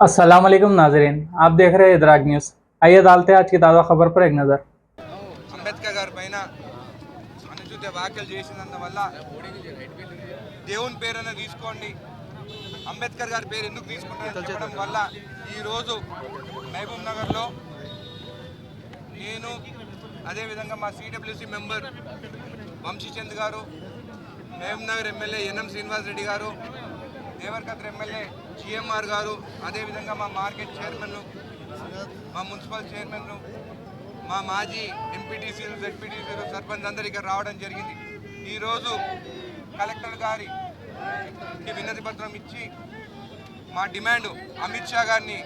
अस्सलाम वालेकुम नाजरीन, आप देख रहे हैं इदराक न्यूज़। आइए डालते हैं आज की ताज़ा खबर पर एक नज़र। అంబేద్కర్ గారి పైన అనుచిత వ్యాఖ్యలు చేసినందువల్ల దేవుని పేరున తీసుకోండి, అంబేద్కర్ గారి పేరు ఎందుకు తీసుకుంటారని చెప్పడం వల్ల ఈరోజు మహబూబ్ నగర్లో నేను అదేవిధంగా మా సిడబ్ల్యూసి మెంబర్ వంశీచంద్ గారు, మహబూబ్ నగర్ ఎమ్మెల్యే ఎన్ఎం శ్రీనివాస్ రెడ్డి గారు, దేవరకద్ర ఎమ్మెల్యే జిఎంఆర్ గారు, అదేవిధంగా మా మార్కెట్ చైర్మన్, మా మున్సిపల్ చైర్మన్, మా మాజీ ఎంపీటీసీలు, జెడ్పీటీసీలు, సర్పంచ్ అందరూ ఇక్కడ రావడం జరిగింది. ఈరోజు కలెక్టర్ గారికి వినతి పత్రం ఇచ్చి మా డిమాండ్ అమిత్ షా గారిని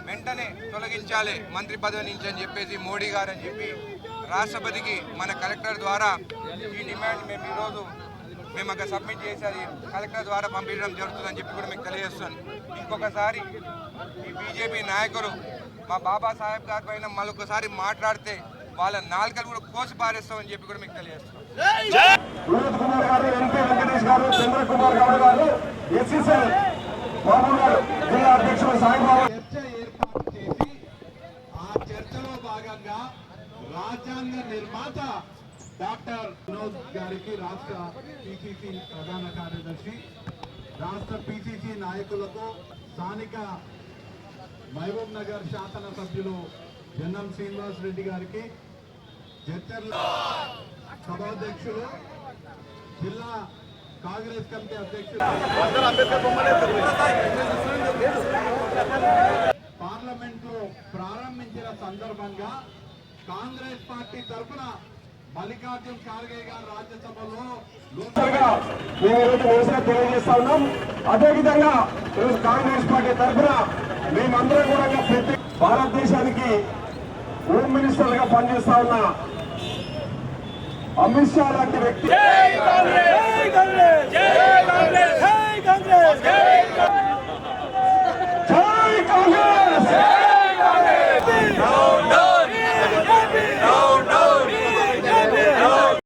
వెంటనే తొలగించాలి మంత్రి పదవి నుంచి అని చెప్పేసి మోడీ గారు అని చెప్పి రాష్ట్రపతికి మన కలెక్టర్ ద్వారా ఈ డిమాండ్ మేము అక్కడ సబ్మిట్ చేసి అది కలెక్టర్ ద్వారా పంపించడం జరుగుతుందని చెప్పి కూడా మీకు తెలియజేస్తాను. ఇంకొకసారి ఈ బీజేపీ నాయకులు మా బాబాసాహెబ్ గారి పైన మరొకసారి మాట్లాడితే వాళ్ళ నాలుకలు కూడా కోసి పారేస్తామని చెప్పి కూడా మీకు తెలియజేస్తాను. చర్చలో భాగంగా రాజ్యాంగ నిర్మాత డాక్టర్ వినోద్ గారికి రాష్ట్ర పిసిసి ప్రధాన కార్యదర్శి, రాష్ట్ర పిసిసి నాయకులకు, స్థానిక మహబూబ్ నగర్ శాసన సభ్యులు ఎన్ఎం శ్రీనివాస్ రెడ్డి గారికి, జడ్చర్ల సభాధ్యక్షులు, జిల్లా కాంగ్రెస్ కమిటీ అధ్యక్షులు, పార్లమెంట్ లో ప్రారంభించిన సందర్భంగా కాంగ్రెస్ పార్టీ తరఫున మల్లికార్జున్ ఖార్గే గారు రాజ్యసభలో తెలియజేస్తా ఉన్నాం. అదేవిధంగా కాంగ్రెస్ పార్టీ తరఫున మేమందరం కూడా ప్రతి భారతదేశానికి హోమ్ మినిస్టర్ గా పనిచేస్తా ఉన్న అమిత్ షా లాంటి వ్యక్తి